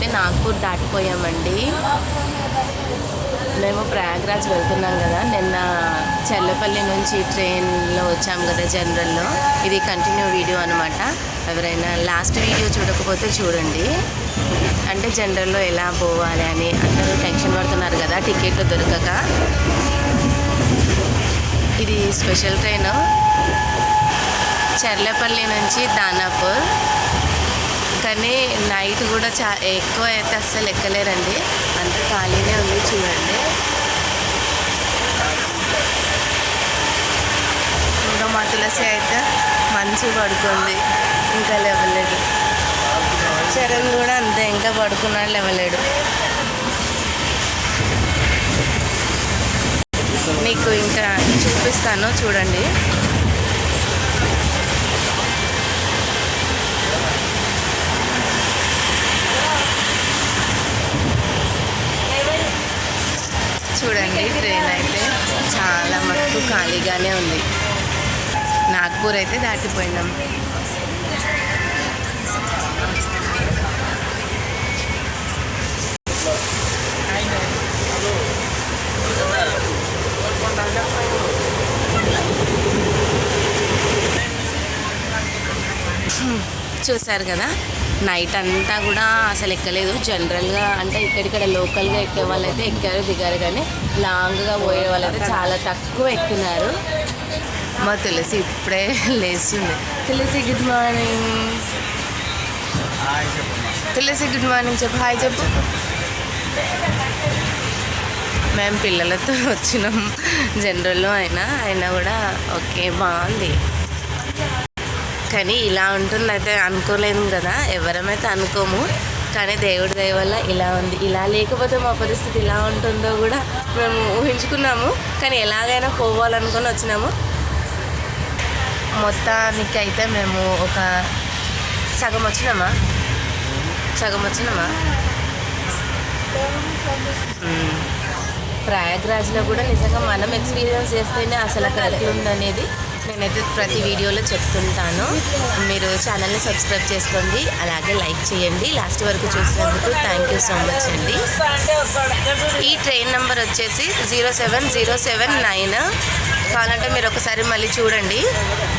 అయితే నాగ్పూర్ దాటిపోయామండి. మేము ప్రయాగ్రాజ్ వెళ్తున్నాం కదా. నిన్న చెల్లపల్లి నుంచి ట్రైన్లో వచ్చాం కదా జనరల్లో. ఇది కంటిన్యూ వీడియో అనమాట. ఎవరైనా లాస్ట్ వీడియో చూడకపోతే చూడండి. అంటే జనరల్లో ఎలా పోవాలి అని అందరూ టెన్షన్ పడుతున్నారు కదా టికెట్లు దొరకక. ఇది స్పెషల్ ట్రైన్ చెర్లపల్లి నుంచి దానాపూర్. కానీ నైట్ కూడా ఎక్కువ అయితే అస్సలు ఎక్కలేరండి, అంత ఖాళీనే ఉంది చూడండి. ఇంకా మా తులసి అయితే మంచు పడుకుంది, ఇంకా లేవలేడు. చరణ్ కూడా అంతే, ఇంకా పడుకున్నాడు, లేవలేడు. మీకు ఇంకా చూపిస్తాను చూడండి. చూడండి ట్రైన్ అయితే చాలా మటుకు ఖాళీగానే ఉంది. నాగ్పూర్ అయితే దాటిపోయినాం. చూసారు కదా, నైట్ అంతా కూడా అసలు ఎక్కలేదు. జనరల్గా అంటే ఇక్కడిక్కడ లోకల్గా ఎక్కే వాళ్ళైతే ఎక్కారు దిగారు, కానీ లాంగ్గా పోయే వాళ్ళైతే చాలా తక్కువ ఎక్కినారు. మా తులసి ఇప్పుడే లేస్తుంది. తులసి గుడ్ మార్నింగ్. తులసి గుడ్ మార్నింగ్ చెప్పు, హాయ్ చెప్పు. మేము పిల్లలతో వచ్చినాం జనరల్లో, అయినా కూడా ఓకే బాగుంది. కానీ ఇలా ఉంటుంది అయితే అనుకోలేదు కదా, ఎవరమైతే అనుకోము. కానీ దేవుడి దయ వల్ల ఇలా ఉంది. ఇలా లేకపోతే మా పరిస్థితి ఇలా ఉంటుందో కూడా మేము ఊహించుకున్నాము. కానీ ఎలాగైనా పోవాలనుకొని వచ్చినాము. మొత్తానికైతే మేము ఒక సగం వచ్చినామా. ప్రయాగ్రాజ్లో కూడా నిజంగా మనం ఎక్స్పీరియన్స్ చేస్తేనే అసలు అక్కడ ఎట్లుందనేది నేనైతే ప్రతి వీడియోలో చెప్తుంటాను. మీరు ఛానల్ని సబ్స్క్రైబ్ చేసుకోండి, అలాగే లైక్ చేయండి. లాస్ట్ వరకు చూసినందుకు థ్యాంక్ యూ సో మచ్ అండి. ఈ ట్రైన్ నెంబర్ వచ్చేసి 07079. కావాలంటే మీరు ఒకసారి మళ్ళీ చూడండి.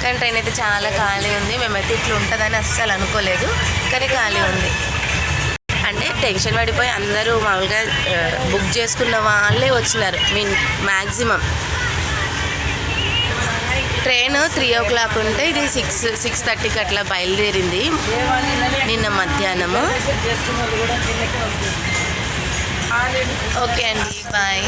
కానీ ట్రైన్ అయితే చాలా ఖాళీ ఉంది. మేమైతే ఇట్లా ఉంటుందని అస్సలు అనుకోలేదు, కానీ ఖాళీ ఉంది. అంటే టెన్షన్ పడిపోయి అందరూ మామూలుగా బుక్ చేసుకున్న వాళ్ళే వచ్చినారు. మ్యాక్సిమం ట్రైన్ 3 o'clock ఉంటే ఇది 6:30కి అట్లా బయలుదేరింది నిన్న మధ్యాహ్నము. ఓకే అండి, బాయ్.